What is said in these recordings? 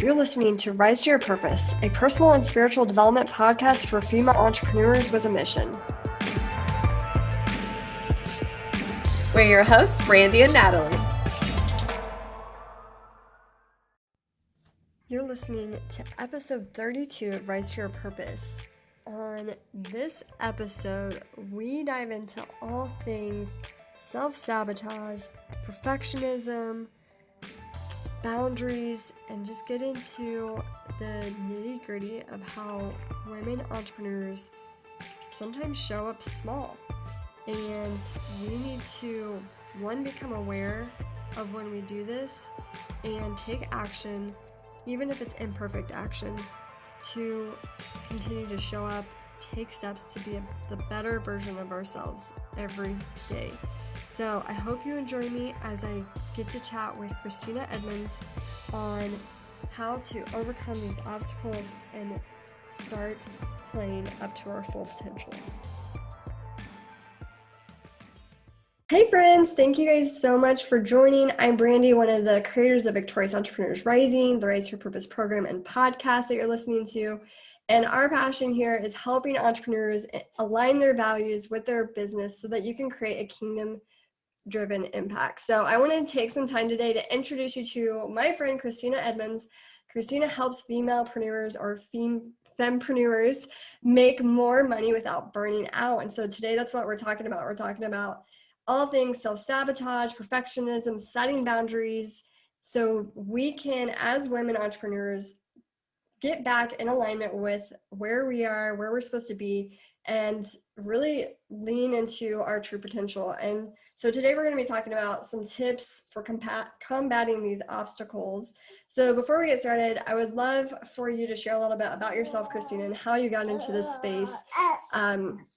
You're listening to Rise to Your Purpose, a personal and spiritual development podcast for female entrepreneurs with a mission. We're your hosts, Brandie and Natalie. You're listening to episode 32 of Rise to Your Purpose. On this episode, we dive into all things self-sabotage, perfectionism, boundaries, and just get into the nitty-gritty of how women entrepreneurs sometimes show up small. And we need to, one, become aware of when we do this and take action, even if it's imperfect action, to continue to show up, take steps to be the better version of ourselves every day. So I hope you enjoy me as I get to chat with Christina Edmunds on how to overcome these obstacles and start playing up to our full potential. Hey friends, thank you guys so much for joining. I'm Brandie, one of the creators of Victorious Entrepreneurs Rising, the Rise to Your Purpose program and podcast that you're listening to. And our passion here is helping entrepreneurs align their values with their business so that you can create a kingdom-driven impact. So I want to take some time today to introduce you to my friend, Christina Edmunds. Christina helps femalepreneurs or fempreneurs make more money without burning out. And so today that's what we're talking about. We're talking about all things self-sabotage, perfectionism, setting boundaries, so we can, as women entrepreneurs, get back in alignment with where we are, where we're supposed to be, and really lean into our true potential. And so today we're going to be talking about some tips for combating these obstacles. So before we get started, I would love for you to share a little bit about yourself, Christina, and how you got into this space,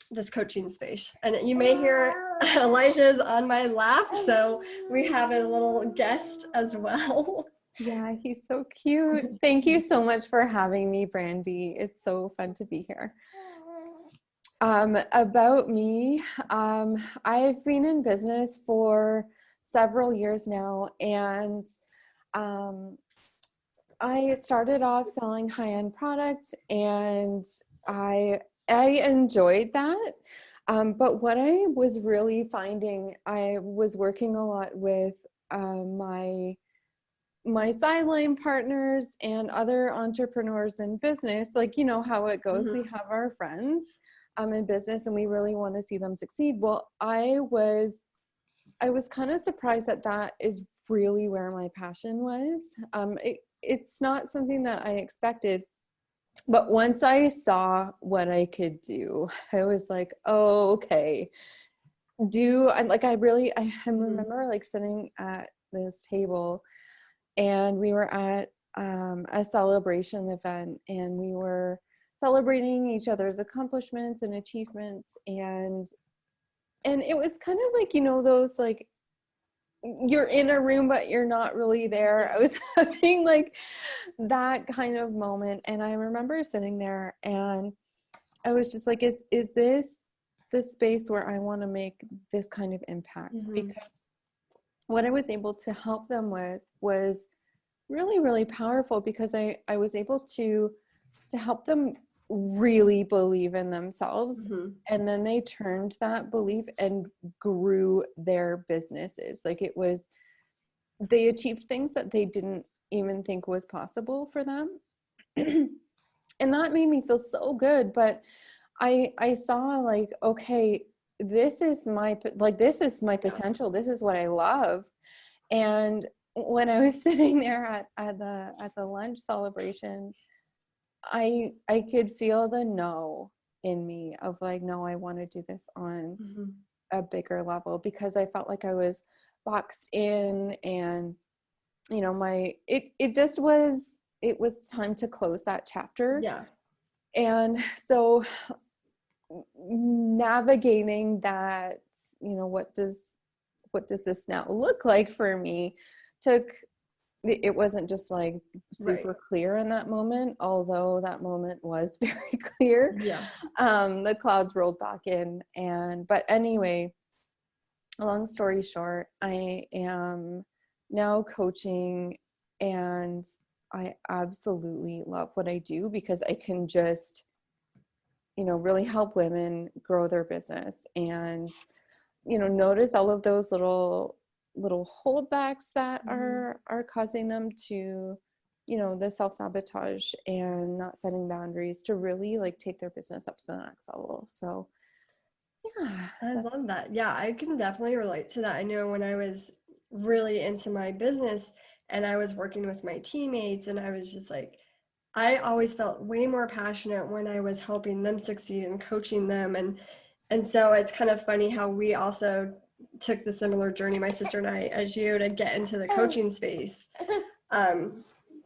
this coaching space. And you may hear Elijah's on my lap, so we have a little guest as well. Yeah, he's so cute. Thank you so much for having me, Brandie. It's so fun to be here. About me, I've been in business for several years now, and I started off selling high-end products, and I enjoyed that. But what I was really finding, I was working a lot with my sideline partners and other entrepreneurs in business. Like, you know how it goes. We have our friends in business and we really want to see them succeed. Well, I was kind of surprised that is really where my passion was. It's not something that I expected, but once I saw what I could do, I was like, oh, okay. I remember like sitting at this table, and we were at a celebration event, and we were celebrating each other's accomplishments and achievements. And it was kind of like, you know, those like, you're in a room, but you're not really there. I was having like that kind of moment. And I remember sitting there and I was just like, is this the space where I want to make this kind of impact? Because what I was able to help them with was really, really powerful, because I was able to help them really believe in themselves. And then they turned that belief and grew their businesses. Like they achieved things that they didn't even think was possible for them. And that made me feel so good. But I saw like, okay, this is my potential. This is what I love. And when I was sitting there at the lunch celebration, I could feel the no in me of like, no, I want to do this on a bigger level, because I felt like I was boxed in, and you know, it was time to close that chapter. Yeah. And so navigating that, you know, what does this now look like for me, it wasn't just like super clear in that moment, although that moment was very clear. Yeah. The clouds rolled back in, but anyway, long story short, I am now coaching, and I absolutely love what I do because I can just, really help women grow their business and, notice all of those little holdbacks that are causing them to, the self-sabotage and not setting boundaries to really like take their business up to the next level. So yeah. I love that. Yeah, I can definitely relate to that. I know when I was really into my business and I was working with my teammates, and I was just like, I always felt way more passionate when I was helping them succeed and coaching them. And so it's kind of funny how we also took the similar journey, my sister and I, as you, to get into the coaching space,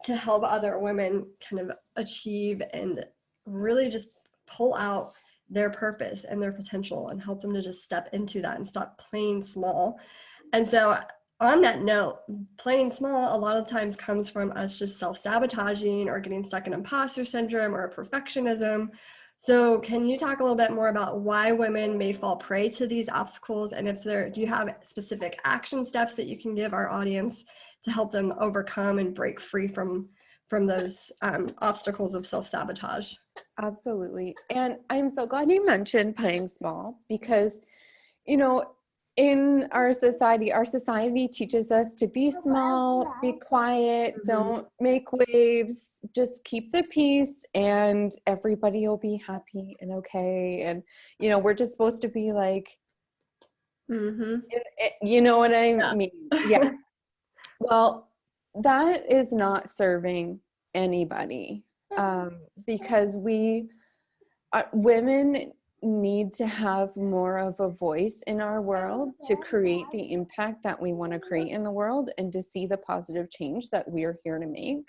to help other women kind of achieve and really just pull out their purpose and their potential and help them to just step into that and stop playing small. And so on that note, playing small a lot of times comes from us just self-sabotaging or getting stuck in imposter syndrome or perfectionism. So can you talk a little bit more about why women may fall prey to these obstacles? And do you have specific action steps that you can give our audience to help them overcome and break free from those obstacles of self-sabotage? Absolutely. And I'm so glad you mentioned playing small because, in our society teaches us to be small, be quiet, don't make waves, just keep the peace and everybody will be happy and okay. And, we're just supposed to be like, you know what I mean? Yeah. Well, that is not serving anybody. Because women need to have more of a voice in our world to create the impact that we want to create in the world and to see the positive change that we're here to make.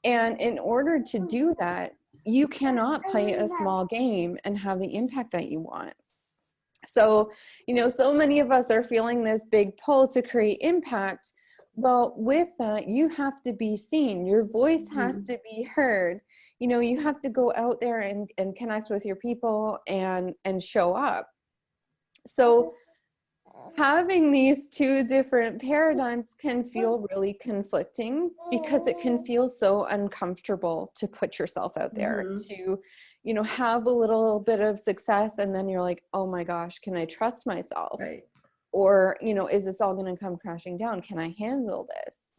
And in order to do that, you cannot play a small game and have the impact that you want. So, so many of us are feeling this big pull to create impact. Well, with that, you have to be seen. Your voice has to be heard. You have to go out there and connect with your people and show up. So having these two different paradigms can feel really conflicting because it can feel so uncomfortable to put yourself out there to, have a little bit of success. And then you're like, oh my gosh, can I trust myself? Right. Or, is this all going to come crashing down? Can I handle this?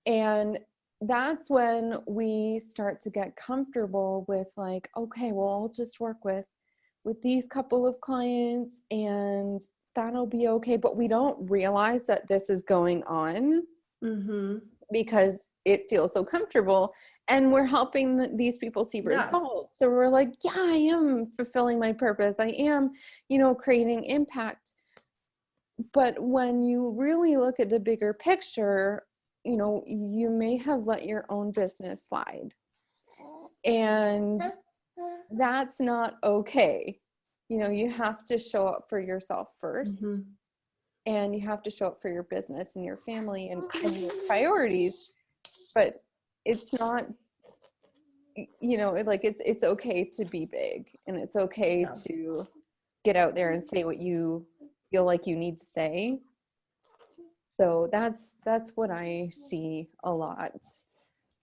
And that's when we start to get comfortable with like, okay, well, I'll just work with these couple of clients and that'll be okay. But we don't realize that this is going on because it feels so comfortable and we're helping these people see results. So we're like, yeah, I am fulfilling my purpose. I am, creating impact. But when you really look at the bigger picture, you may have let your own business slide. And that's not okay. You have to show up for yourself first. And you have to show up for your business and your family and your priorities. But it's not, it's okay to be big and it's okay to get out there and say what you feel like you need to say. So that's what I see a lot.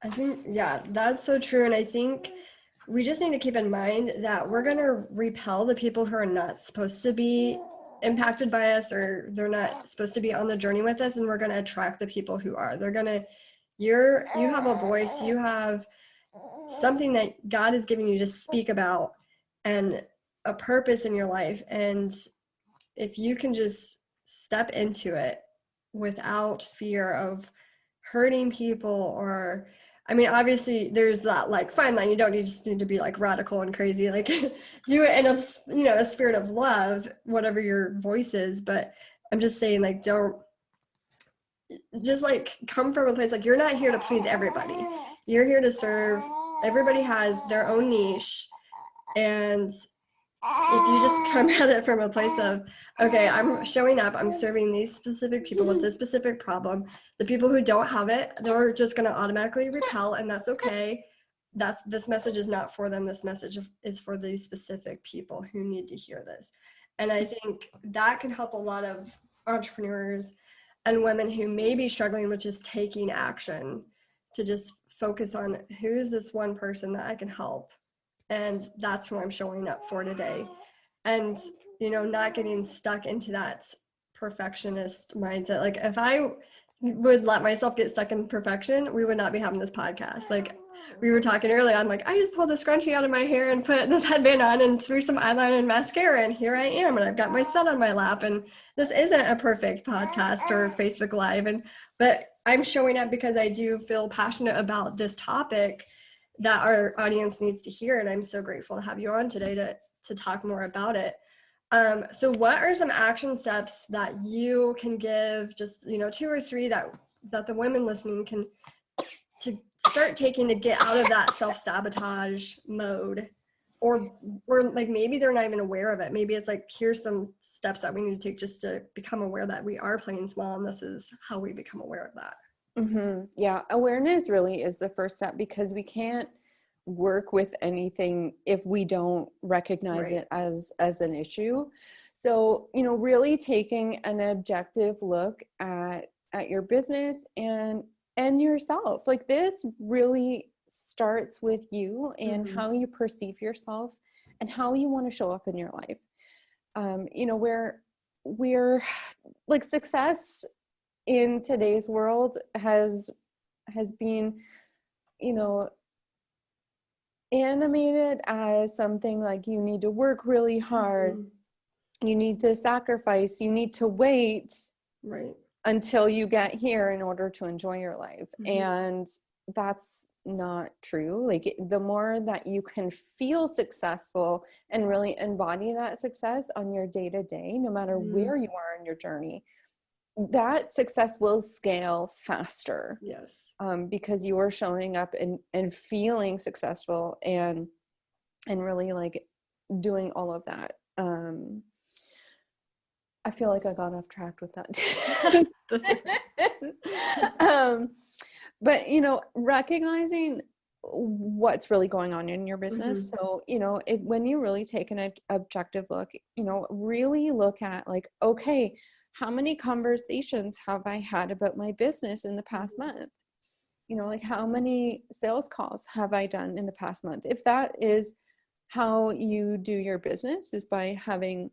I think, that's so true. And I think we just need to keep in mind that we're going to repel the people who are not supposed to be impacted by us, or they're not supposed to be on the journey with us. And we're going to attract the people who are. You have a voice, you have something that God is giving you to speak about and a purpose in your life. And if you can just step into it without fear of hurting people, or obviously there's that like fine line. You don't just need to be like radical and crazy, like do it in a spirit of love, whatever your voice is. But I'm just saying, like, don't just like come from a place like you're not here to please everybody. You're here to serve. Everybody has their own niche. And if you just come at it from a place of, okay, I'm showing up, I'm serving these specific people with this specific problem. The people who don't have it, they're just going to automatically repel, and that's okay. This message is not for them. This message is for these specific people who need to hear this. And I think that can help a lot of entrepreneurs and women who may be struggling with just taking action to just focus on who is this one person that I can help. And that's who I'm showing up for today. And, not getting stuck into that perfectionist mindset. Like if I would let myself get stuck in perfection, we would not be having this podcast. Like we were talking earlier, I'm like, I just pulled a scrunchie out of my hair and put this headband on and threw some eyeliner and mascara, and here I am, and I've got my son on my lap, and this isn't a perfect podcast or Facebook Live, but I'm showing up because I do feel passionate about this topic that our audience needs to hear, and I'm so grateful to have you on today to talk more about it. So what are some action steps that you can give, just 2 or 3 that the women listening can to start taking to get out of that self-sabotage mode, or like maybe they're not even aware of it. Maybe it's like, here's some steps that we need to take just to become aware that we are playing small, and this is how we become aware of that. Mm-hmm. Yeah, awareness really is the first step, because we can't work with anything if we don't recognize it as an issue. So, really taking an objective look at your business and yourself. Like, this really starts with you and how you perceive yourself and how you want to show up in your life. We're like, success in today's world has been, animated as something like you need to work really hard, you need to sacrifice, you need to wait until you get here in order to enjoy your life. And that's not true. Like, the more that you can feel successful and really embody that success on your day-to-day, no matter where you are in your journey, that success will scale faster. Yes. Because you are showing up and feeling successful and really like doing all of that. I feel like I got off track with that. But recognizing what's really going on in your business. So, when you really take an objective look, really look at like, okay, how many conversations have I had about my business in the past month? Like, how many sales calls have I done in the past month? If that is how you do your business, is by having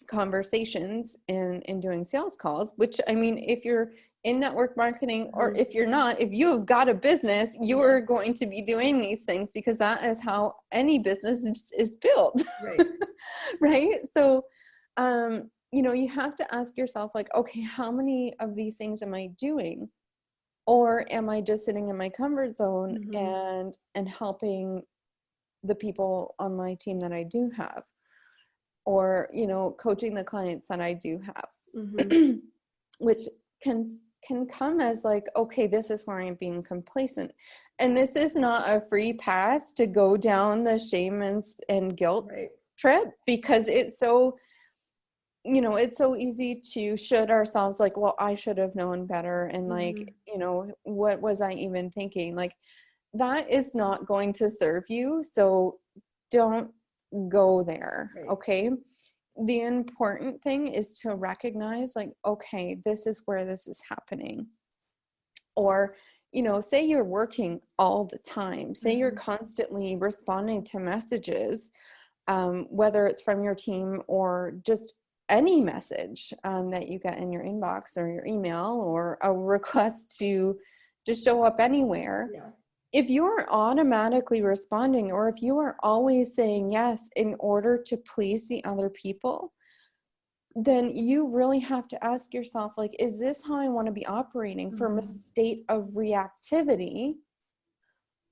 conversations and doing sales calls, which, I mean, if you're in network marketing, or if you're not, if you have got a business, you are going to be doing these things, because that is how any business is built. Right. So, you have to ask yourself, like, okay, how many of these things am I doing? Or am I just sitting in my comfort zone and helping the people on my team that I do have, or, coaching the clients that I do have, which can come as like, okay, this is where I'm being complacent. And this is not a free pass to go down the shame and guilt trip, because it's so, it's so easy to should ourselves, like, well, I should have known better. And like, what was I even thinking? Like, that is not going to serve you. So don't go there. Okay. The important thing is to recognize, like, okay, this is where this is happening. Or, say you're working all the time, say you're constantly responding to messages, whether it's from your team or just any message that you get in your inbox or your email, or a request to show up anywhere. If you're automatically responding, or if you are always saying yes in order to please the other people, then you really have to ask yourself, like, is this how I want to be operating, from a state of reactivity?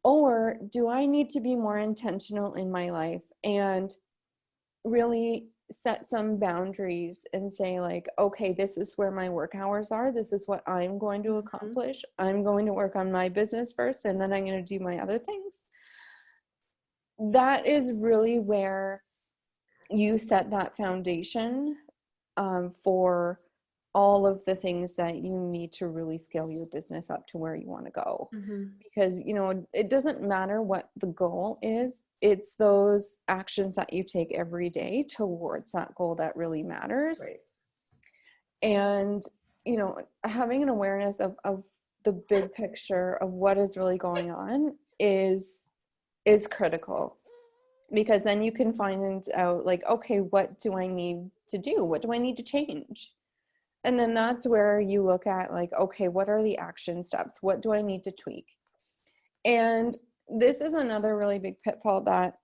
Or do I need to be more intentional in my life and really set some boundaries and say, like, okay, this is where my work hours are. This is what I'm going to accomplish. I'm going to work on my business first, and then I'm going to do my other things. That is really where you set that foundation for all of the things that you need to really scale your business up to where you want to go. Because, it doesn't matter what the goal is. It's those actions that you take every day towards that goal that really matters. And, having an awareness of the big picture of what is really going on is critical, because then you can find out like, okay, what do I need to do? What do I need to change? And then that's where you look at like, okay, what are the action steps? What do I need to tweak? And this is another really big pitfall that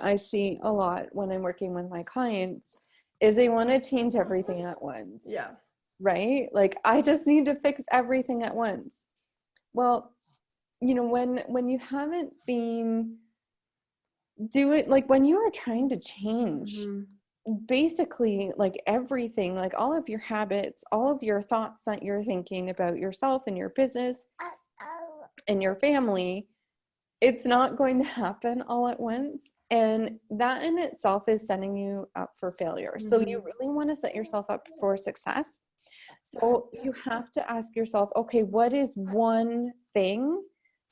I see a lot when I'm working with my clients, is they want to change everything at once. Yeah. Right? Like, I just need to fix everything at once. Well, you know, when you haven't been doing, like, when you are trying to change basically like everything, like all of your habits, all of your thoughts that you're thinking about yourself and your business and your family, it's not going to happen all at once. And that in itself is setting you up for failure. So you really want to set yourself up for success. So you have to ask yourself, okay, what is one thing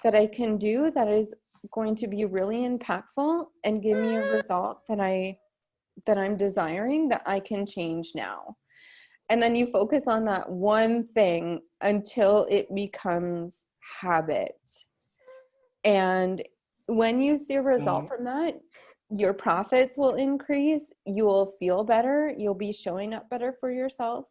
that I can do that is going to be really impactful and give me a result that I'm desiring, that I can change now? And then you focus on that one thing until it becomes habit. And when you see a result from that, your profits will increase, you'll feel better, you'll be showing up better for yourself,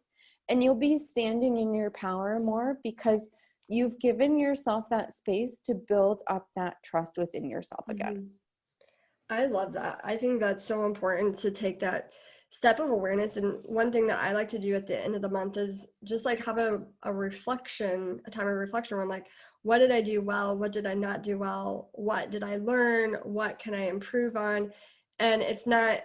and you'll be standing in your power more because you've given yourself that space to build up that trust within yourself again. I love that. I think that's so important to take that step of awareness. And one thing that I like to do at the end of the month is just like have a reflection, a time of reflection where I'm like, what did I do well? What did I not do well? What did I learn? What can I improve on? And it's not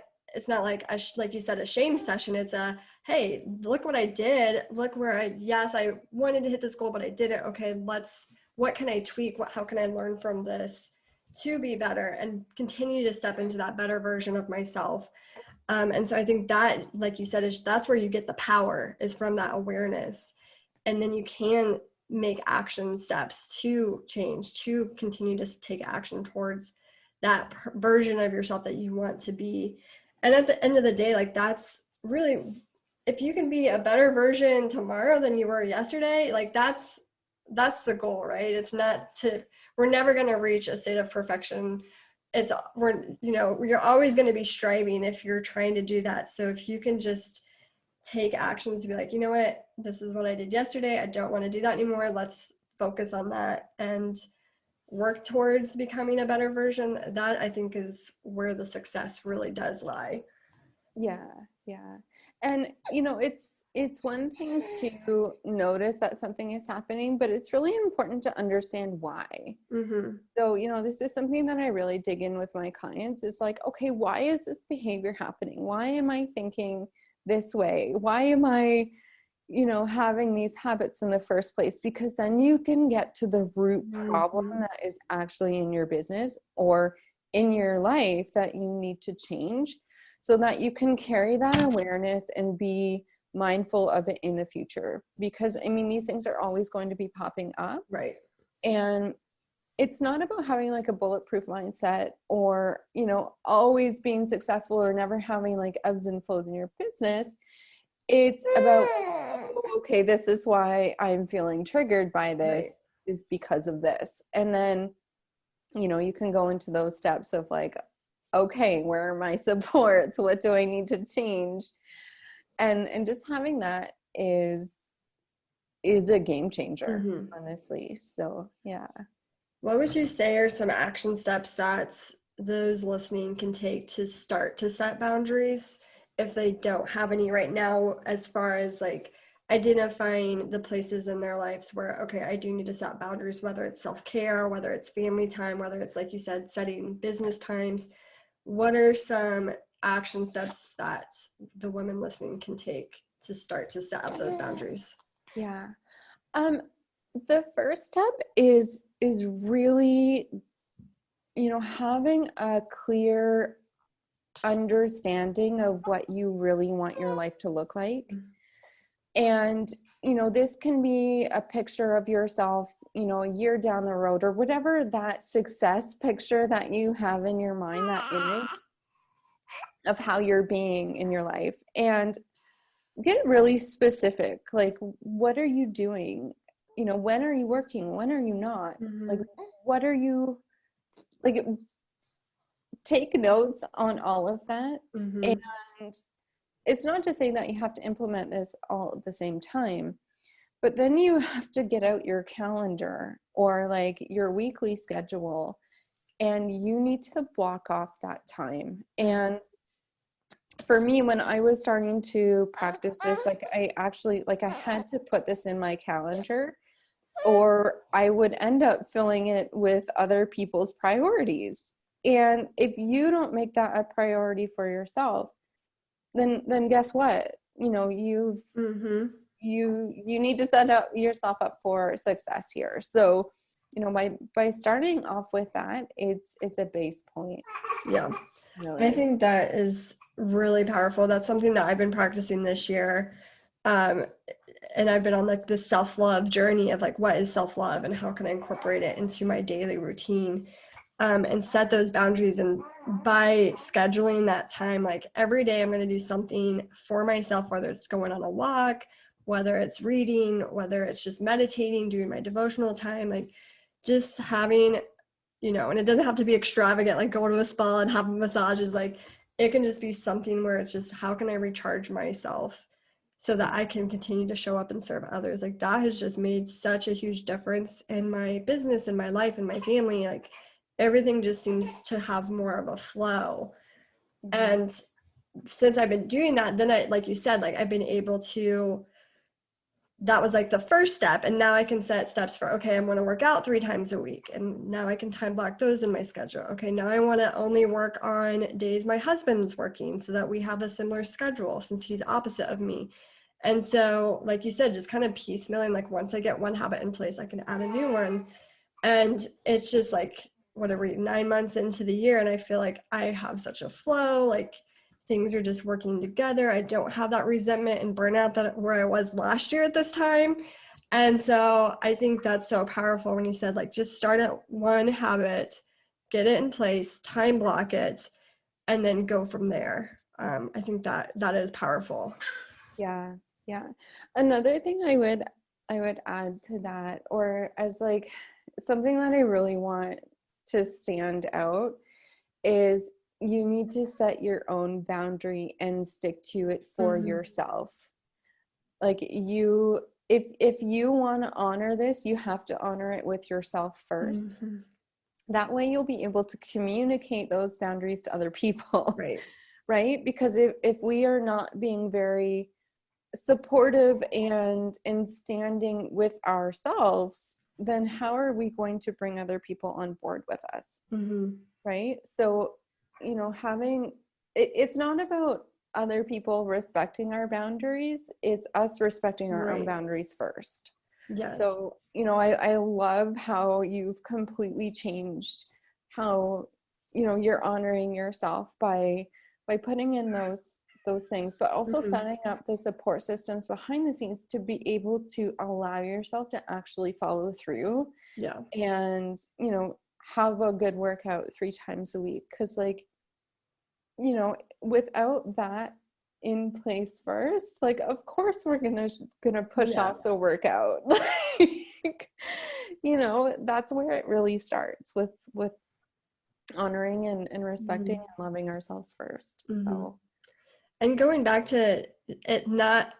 like like you said, a shame session. It's a, hey, look what I did. Look where I wanted to hit this goal, but I didn't. Okay, what can I tweak? How can I learn from this to be better and continue to step into that better version of myself? And so I think that, like you said, that's where you get the power, is from that awareness. And then you can make action steps to change, to continue to take action towards that version of yourself that you want to be. And at the end of the day, like, that's really, if you can be a better version tomorrow than you were yesterday, like that's the goal, right? It's not we're never going to reach a state of perfection. You're always going to be striving if you're trying to do that. So if you can just take actions to be like, you know what, this is what I did yesterday, I don't want to do that anymore, let's focus on that and work towards becoming a better version, that I think is where the success really does lie. Yeah. And it's one thing to notice that something is happening, but it's really important to understand why. So, this is something that I really dig in with my clients, is like, okay, why is this behavior happening? Why am I thinking this way? Why am I, having these habits in the first place? Because then you can get to the root problem that is actually in your business or in your life that you need to change, so that you can carry that awareness and be mindful of it in the future. Because these things are always going to be popping up. Right. And it's not about having like a bulletproof mindset or, always being successful or never having like ebbs and flows in your business. It's about, okay, this is why I'm feeling triggered by this, right, is because of this. And then, you can go into those steps of like, okay, where are my supports? What do I need to change? And just having that is a game changer, honestly. So, yeah. What would you say are some action steps that those listening can take to start to set boundaries if they don't have any right now, as far as like identifying the places in their lives where, okay, I do need to set boundaries, whether it's self-care, whether it's family time, whether it's, like you said, setting business times? What are some action steps that the women listening can take to start to set up those boundaries? Yeah. The first step is really, having a clear understanding of what you really want your life to look like. And, this can be a picture of yourself, a year down the road, or whatever that success picture that you have in your mind, that image of how you're being in your life. And get really specific. Like, what are you doing? when are you working? When are you not? Mm-hmm. Like, what are you, like, take notes on all of that. Mm-hmm. And it's not just saying that you have to implement this all at the same time, but then you have to get out your calendar or like your weekly schedule, and you need to block off that time. And for me, when I was starting to practice this, like I had to put this in my calendar, or I would end up filling it with other people's priorities. And if you don't make that a priority for yourself, then guess what? You need to set up yourself up for success here. So, by starting off with that, it's a base point. Yeah. Really. I think that is really powerful. That's something that I've been practicing this year. And I've been on like this self-love journey of like, what is self-love and how can I incorporate it into my daily routine, and set those boundaries. And by scheduling that time, like every day I'm going to do something for myself, whether it's going on a walk, whether it's reading, whether it's just meditating, doing my devotional time, like just having, and it doesn't have to be extravagant, like go to a spa and have massages. Like it can just be something where it's just, how can I recharge myself so that I can continue to show up and serve others? Like that has just made such a huge difference in my business, in my life, in my family. Like everything just seems to have more of a flow. And since I've been doing that, then like you said, like I've been able to, that was like the first step. And now I can set steps for, okay, I'm going to work out 3 times a week. And now I can time block those in my schedule. Okay, now I want to only work on days my husband's working so that we have a similar schedule since he's opposite of me. And so, like you said, just kind of piecemealing, like once I get one habit in place, I can add a new one. And it's just like, whatever, 9 months into the year, and I feel like I have such a flow, like things are just working together. I don't have that resentment and burnout that where I was last year at this time. And so I think that's so powerful when you said, like, just start at one habit, get it in place, time block it, and then go from there. I think that is powerful. Yeah. Another thing I would add to that, or as like something that I really want to stand out, is you need to set your own boundary and stick to it for yourself. Like if you want to honor this, you have to honor it with yourself first. That way you'll be able to communicate those boundaries to other people. Right? Because if we are not being very supportive and standing with ourselves, then how are we going to bring other people on board with us? Right? So, having it's not about other people respecting our boundaries, it's us respecting our own boundaries first. Yes. So, I love how you've completely changed how, you're honoring yourself by putting in those things, but also setting up the support systems behind the scenes to be able to allow yourself to actually follow through. And, have a good workout 3 times a week. Because like, without that in place first, like, of course we're gonna push off the workout. Like, that's where it really starts, with honoring and respecting and loving ourselves first. So, and going back to it not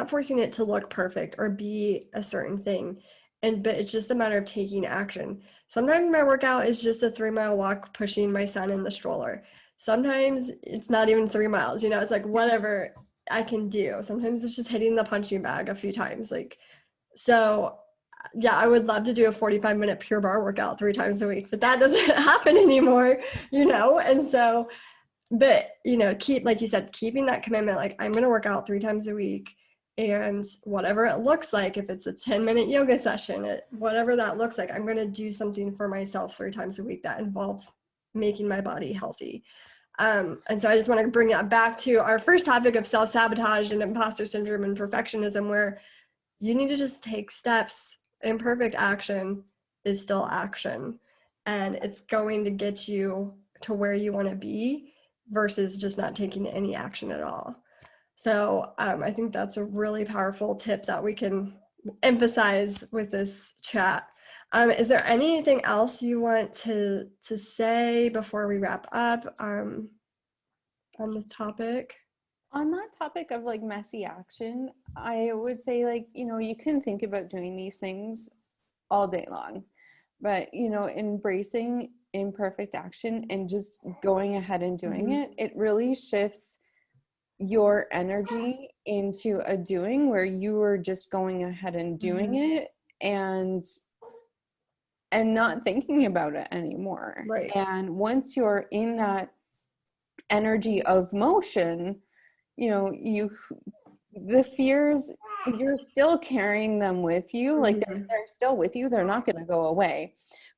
forcing it to look perfect or be a certain thing, but it's just a matter of taking action. Sometimes my workout is just a 3-mile walk pushing my son in the stroller. Sometimes it's not even 3 miles, it's like whatever I can do. Sometimes it's just hitting the punching bag a few times. Like, so yeah, I would love to do a 45-minute pure bar workout 3 times a week, but that doesn't happen anymore, and so, but keep, like you said, keeping that commitment, like I'm going to work out 3 times a week, and whatever it looks like, if it's a 10-minute yoga session, whatever that looks like, I'm going to do something for myself 3 times a week that involves making my body healthy. And so I just want to bring that back to our first topic of self-sabotage and imposter syndrome and perfectionism, where you need to just take steps. Imperfect action is still action, and it's going to get you to where you want to be versus just not taking any action at all. So I think that's a really powerful tip that we can emphasize with this chat. Is there anything else you want to say before we wrap up on this topic? On that topic of like messy action, I would say, like, you know, you can think about doing these things all day long, but, you know, embracing imperfect action and just going ahead and doing it really shifts your energy into a doing where you are just going ahead and doing it and not thinking about it anymore. Right. And once you're in that energy of motion, you know, the fears, you're still carrying them with you. Like they're still with you. They're not going to go away.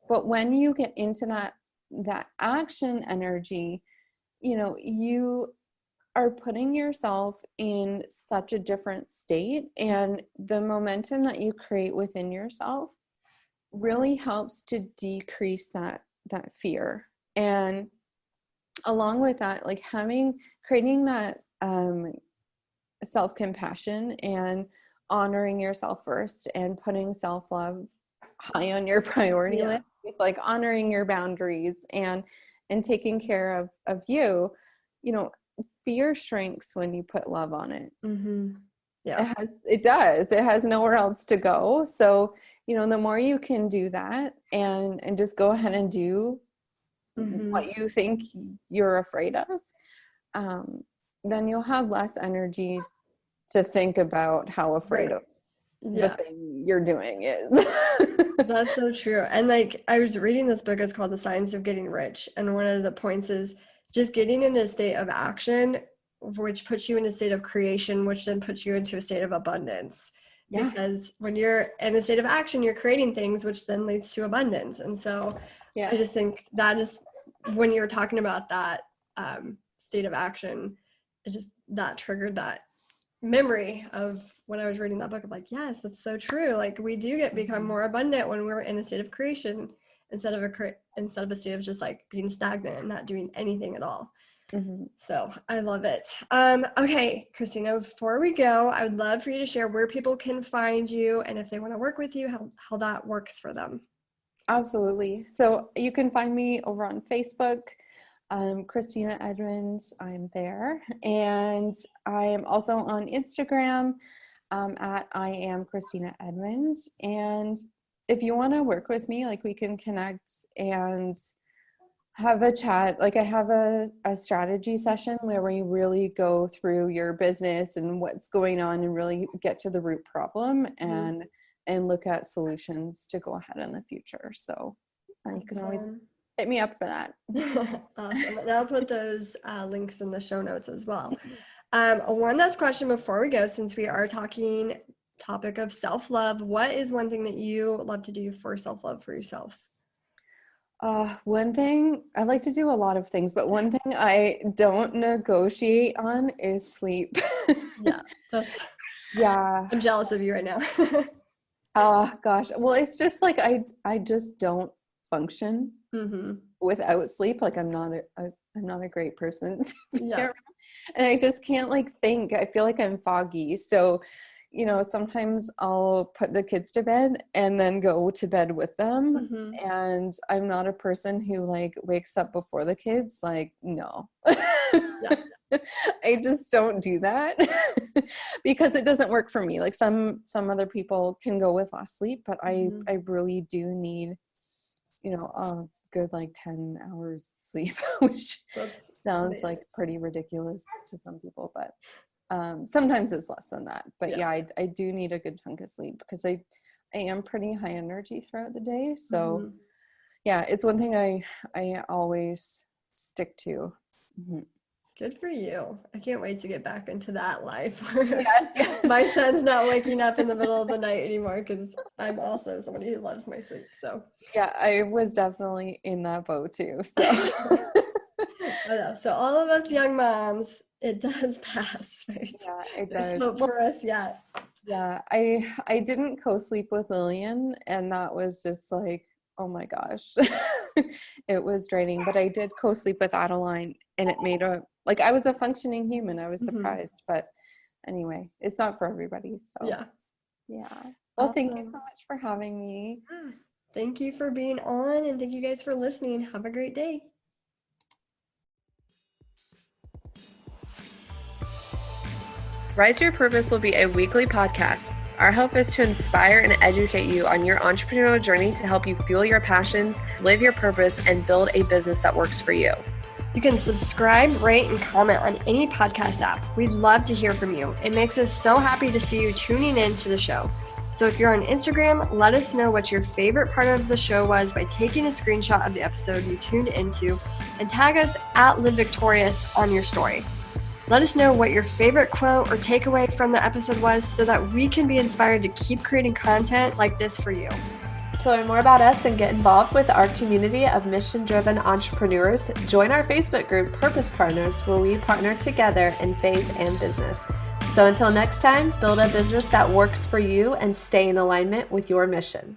But when you get into that action energy, you know, you are putting yourself in such a different state, and the momentum that you create within yourself really helps to decrease that fear. And along with that, like creating that self-compassion and honoring yourself first and putting self-love high on your priority list, with like honoring your boundaries and taking care of you, you know, fear shrinks when you put love on it. Yeah, it has nowhere else to go. So, you know, the more you can do that and just go ahead and do what you think you're afraid of, then you'll have less energy to think about how afraid of the thing you're doing is. That's so true. And like, I was reading this book, it's called The Science of Getting Rich. And one of the points is just getting in a state of action, which puts you in a state of creation, which then puts you into a state of abundance. Because when you're in a state of action, you're creating things, which then leads to abundance. And so I just think that is, when you were talking about that state of action, that triggered that memory of when I was reading that book. I'm like, yes, that's so true. Like, we do become more abundant when we're in a state of creation instead of a state of just like being stagnant and not doing anything at all. So I love it. Okay, Christina, before we go, I would love for you to share where people can find you and if they want to work with you, how that works for them. Absolutely. So you can find me over on Facebook. Christina Edmunds, I'm there. And I am also on Instagram at I am Christina Edmunds. And if you want to work with me, like, we can connect and have a chat. Like, I have a strategy session where we really go through your business and what's going on and really get to the root problem and look at solutions to go ahead in the future. So you can always hit me up for that. Awesome. And I'll put those links in the show notes as well. One last question before we go, since we are talking topic of self-love, what is one thing that you love to do for self-love for yourself? One thing, I like to do a lot of things, but one thing I don't negotiate on is sleep. I'm jealous of you right now. Oh gosh. Well, it's just like, I just don't function without sleep. Like, I'm not a great person. And I just can't like think. I feel like I'm foggy. So, you know, sometimes I'll put the kids to bed and then go to bed with them. And I'm not a person who like wakes up before the kids. Like, no. I just don't do that because it doesn't work for me. Like, some other people can go with less sleep, but I really do need, you know, a good like 10 hours sleep, which sounds like pretty ridiculous to some people, but sometimes it's less than that. But I do need a good chunk of sleep because I am pretty high energy throughout the day. So it's one thing I always stick to. Good for you. I can't wait to get back into that life. Yes. My son's not waking up in the middle of the night anymore because I'm also somebody who loves my sleep. So yeah, I was definitely in that boat too. So I know. So all of us young moms, it does pass, right? Yeah, it There's does. hope for us yet. Yeah, I didn't co-sleep with Lillian, and that was just like, oh my gosh. It was draining, but I did co-sleep with Adeline, and it made I was a functioning human. I was surprised, but anyway, it's not for everybody. So yeah. Well, thank you so much for having me. Thank you for being on, and thank you guys for listening. Have a great day. Rise Your Purpose will be a weekly podcast. Our hope is to inspire and educate you on your entrepreneurial journey to help you fuel your passions, live your purpose, and build a business that works for you. You can subscribe, rate, and comment on any podcast app. We'd love to hear from you. It makes us so happy to see you tuning in to the show. So if you're on Instagram, let us know what your favorite part of the show was by taking a screenshot of the episode you tuned into and tag us at Live Victorious on your story. Let us know what your favorite quote or takeaway from the episode was so that we can be inspired to keep creating content like this for you. To learn more about us and get involved with our community of mission-driven entrepreneurs, join our Facebook group, Purpose Partners, where we partner together in faith and business. So until next time, build a business that works for you and stay in alignment with your mission.